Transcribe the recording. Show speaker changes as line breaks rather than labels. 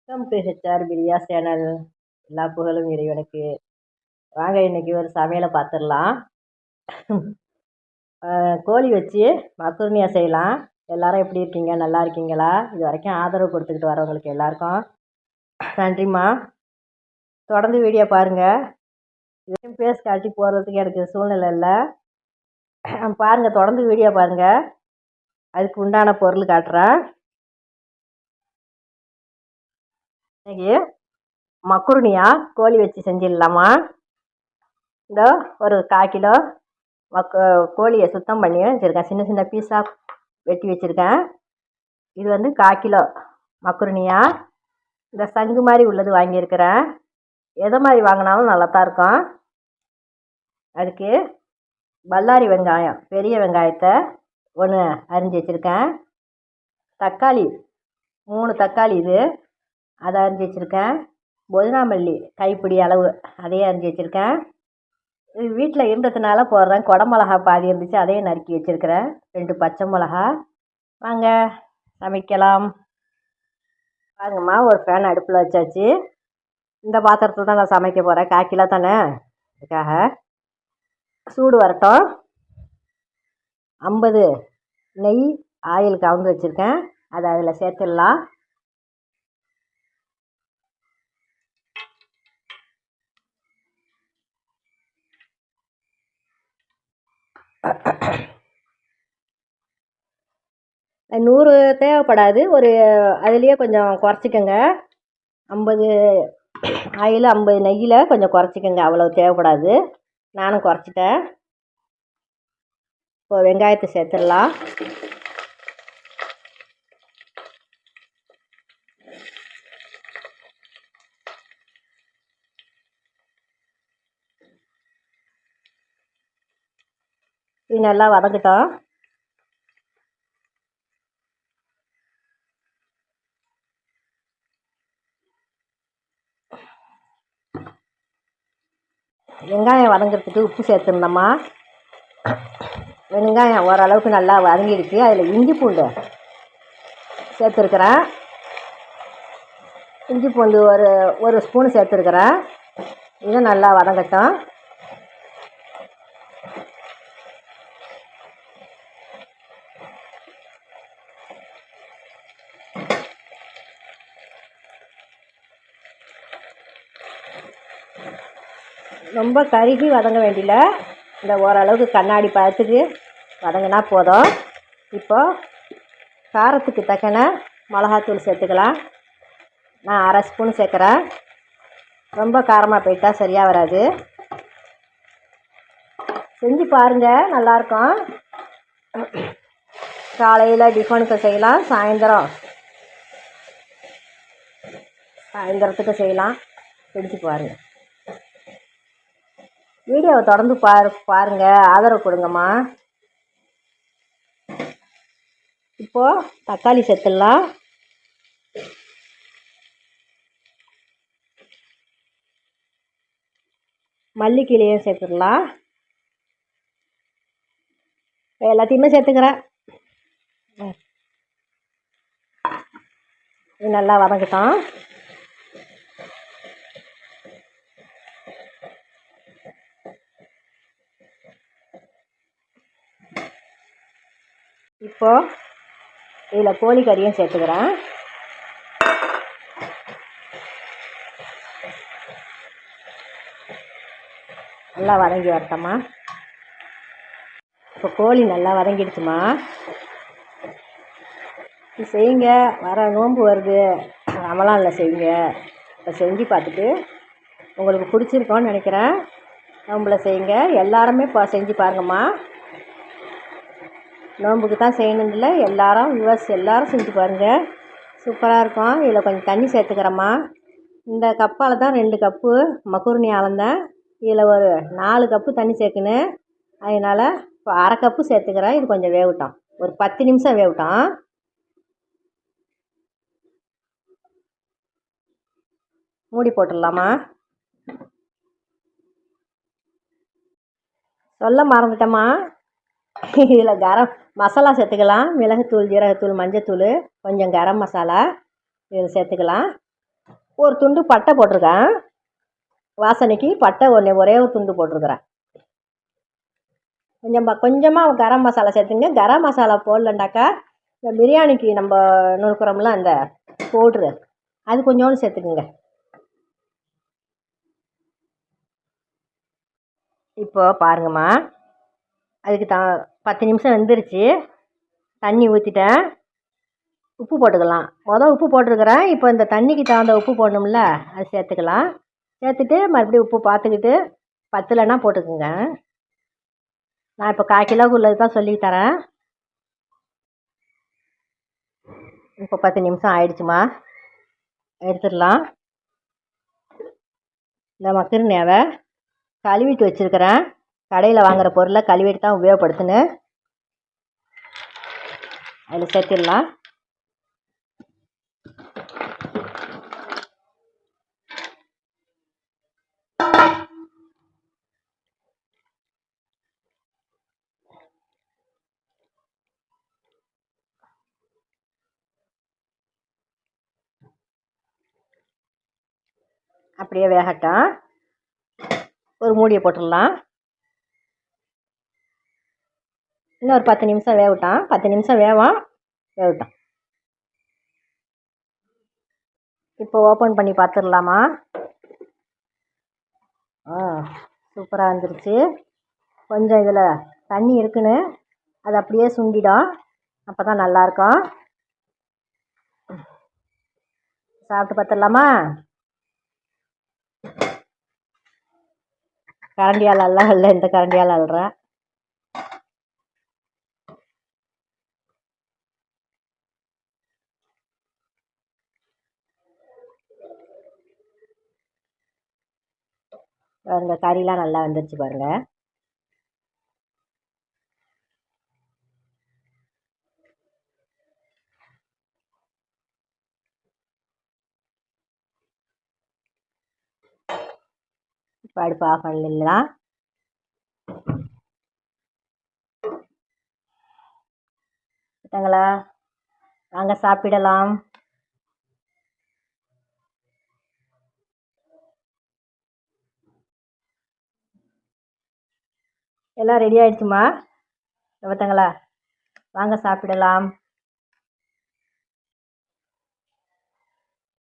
Welcome to HR Priya channel. எல்லா புகழும் இறைவனுக்கு. வாங்க இன்னைக்கு ஒரு சமையலை பார்த்துடலாம். கோழி வச்சு மக்குருனியா செய்யலாம். எல்லாரும் எப்படி இருக்கீங்க? நல்லா இருக்கீங்களா? இது வரைக்கும் ஆதரவு கொடுத்துக்கிட்டு வரவங்களுக்கு எல்லாருக்கும் நன்றிம்மா. தொடர்ந்து வீடியோ பாருங்கள். இதையும் பேஸ் காட்டி போடுறதுக்கு எனக்கு சூழ்நிலை இல்லை. பாருங்கள், தொடர்ந்து வீடியோ பாருங்கள். அதுக்கு உண்டான பொருள் காட்டுறேன். இன்னைக்கு மக்குருனியா கோழி வச்சு செஞ்சிடலாமா? இந்த ஒரு 1/4 கிலோ கோழியை சுத்தம் பண்ணி வச்சுருக்கேன். சின்ன சின்ன பீஸாக வெட்டி வச்சுருக்கேன். இது வந்து 1/4 கிலோ மக்குருனியா. இந்த சங்கு மாதிரி உள்ளது வாங்கியிருக்கிறேன். எதை மாதிரி வாங்கினாலும் நல்லா தான் இருக்கும். அதுக்கு பல்லாரி வெங்காயம், பெரிய வெங்காயத்தை ஒன்று அரிஞ்சு வச்சுருக்கேன். தக்காளி 3 தக்காளி இது, அதை அரிஞ்சு வச்சுருக்கேன். புதினாமல்லி கைப்பிடி அளவு அதையே அரிஞ்சு வச்சுருக்கேன். இது வீட்டில் இருந்ததுனால போடுறேன். குடமிளகா பாதி இருந்துச்சு, அதையும் நறுக்கி வச்சுருக்கிறேன். 2 பச்சை மிளகா. வாங்க சமைக்கலாம். பாருங்கம்மா, ஒரு ஃபேன் அடுப்பில் வச்சாச்சு. இந்த பாத்திரத்தில் தான் நான் சமைக்க போகிறேன். 1/4 கிலோ தானே, அதுக்காக சூடு வரட்டும். 50 நெய் ஆயில் கவுந்து வச்சுருக்கேன். அதை அதில் சேர்த்துடலாம். நூறு தேவைப்படாது, ஒரு அதுலேயே கொஞ்சம் குறைச்சிக்கோங்க. 50 ஆயில் 50 நெய்யில் கொஞ்சம் குறைச்சிக்கோங்க, அவ்வளோ தேவைப்படாது. நானும் குறைச்சிட்டேன். இப்போ வெங்காயத்தை சேர்த்துடலாம். இது நல்லா வதங்கட்டும். வெங்காயம் வதங்கிறதுக்கு உப்பு சேர்த்துருந்தோம்மா. வெங்காயம் ஓரளவுக்கு நல்லா வதங்கிடுச்சு. அதில் இஞ்சி பூண்டு சேர்த்துருக்குறேன். இஞ்சி பூண்டு ஒரு ஸ்பூன் சேர்த்துருக்குறேன். இது நல்லா வதங்கட்டும். ரொம்ப கருகி வதங்க வேண்டியல, இந்த ஓரளவுக்கு கண்ணாடி பழத்துக்கு வதங்கினா போதும். இப்போது காரத்துக்கு தக்கன மிளகாத்தூள் சேர்த்துக்கலாம். நான் 1/2 ஸ்பூன் சேர்க்குறேன். ரொம்ப காரமாக போயிட்டா சரியாக வராது. செஞ்சு பாருங்கள், நல்லாயிருக்கும். காலையில் டிஃபனுக்கு செய்யலாம், சாயந்தரத்துக்கு செய்யலாம். செஞ்சு பாருங்கள். வீடியோவை தொடர்ந்து பாருங்கள், ஆதரவு கொடுங்கம்மா. இப்போது தக்காளி சேர்த்துடலாம். மல்லிக்கீரையும் சேர்த்துடலாம். எல்லாத்தையுமே சேர்த்துக்கிறேன். இது நல்லா வதங்கட்டும். இப்போது இதில் கோழிக்கறியும் சேர்த்துக்கிறேன். நல்லா வதங்கி வரட்டம்மா. இப்போ கோழி நல்லா வதங்கிடுச்சுமா. செய்யுங்க, வர நோன்பு வருது, ரமலானில் செய்யுங்க. இப்போ செஞ்சு பார்த்துட்டு உங்களுக்கு பிடிச்சிருக்கோன்னு நினைக்கிறேன். நோம்பில் செய்யுங்க. எல்லாருமே செஞ்சு பாருங்கம்மா. நோம்புக்கு தான் செய்யணும்ல, எல்லாரும் எல்லோரும் செஞ்சு பாருங்கள். சூப்பராக இருக்கும். இதில் கொஞ்சம் தண்ணி சேர்த்துக்கிறேம்மா. இந்த கப்பால் தான் 2 கப்பு மக்குருனி அளந்தேன். இதில் ஒரு 4 கப்பு தண்ணி சேர்க்கணும். அதனால் இப்போ 1/2 கப்பு சேர்த்துக்கிறேன். இது கொஞ்சம் வேகட்டும், ஒரு 10 நிமிஷம் வேகட்டும். மூடி போட்டுடலாமா? சொல்ல மறந்துட்டேம்மா, இதில் கரம் மசாலா சேர்த்துக்கலாம். மிளகுத்தூள், ஜீரகத்தூள், மஞ்சத்தூள், கொஞ்சம் கரம் மசாலா இதில் சேர்த்துக்கலாம். ஒரு துண்டு பட்டை போட்டிருக்கேன். வாசனைக்கு பட்டை ஒரே ஒரு துண்டு போட்டிருக்கிறேன். கொஞ்சமாக கரம் மசாலா சேர்த்துங்க. கரம் மசாலா போடலண்டாக்கா இந்த பிரியாணிக்கு நம்ம நுணுக்குறோம்ல அந்த பவுட்ரு, அது கொஞ்சோண்டு சேர்த்துக்குங்க. இப்போ பாருங்கம்மா, அதுக்கு 10 நிமிஷம் வெந்துருச்சு. தண்ணி ஊற்றிட்டேன். உப்பு போட்டுக்கலாம். உப்பு போட்டிருக்கிறேன். இப்போ இந்த தண்ணிக்கு தகுந்த உப்பு போடணும்ல, அது சேர்த்துக்கலாம். சேர்த்துட்டு மறுபடியும் உப்பு பார்த்துக்கிட்டு பத்தலைன்னா போட்டுக்குங்க. நான் இப்போ 1/4 கிலோவுக்கு உள்ளது தான் சொல்லி தரேன். இப்போ 10 நிமிஷம் ஆயிடுச்சுமா, எடுத்துடலாம். இந்த மக்கிருநேவை கழுவிட்டு வச்சுருக்கிறேன். கடையில் வாங்குகிற பொருளை கழுவிட்டு தான் உபயோகப்படுத்துன்னு. அதில் சேர்த்திடலாம். அப்படியே வேகட்டும். ஒரு மூடியை போட்டுடலாம். இன்னும் ஒரு 10 நிமிஷம் வேகட்டும். 10 நிமிஷம் வேகட்டும். இப்போ ஓப்பன் பண்ணி பார்த்துடலாமா? சூப்பராக வந்துருச்சு. கொஞ்சம் இதில் தண்ணி இருக்குன்னு அது அப்படியே சுண்டிடும். அப்போ தான் நல்லாயிருக்கும். சாப்பிட்டு பார்த்துடலாமா? கரண்டியால் அல்ல, இந்த கரண்டியால் அல்றேன். இந்த கறிலாம் நல்லா வந்துருச்சு பாருங்கள். இப்போ அடுப்பு ஆஃப் பண்ணிடலாம். வாங்க சாப்பிடலாம். எல்லாம் ரெடி ஆயிடுச்சுமா? பார்த்தங்களா, வாங்க சாப்பிடலாம்.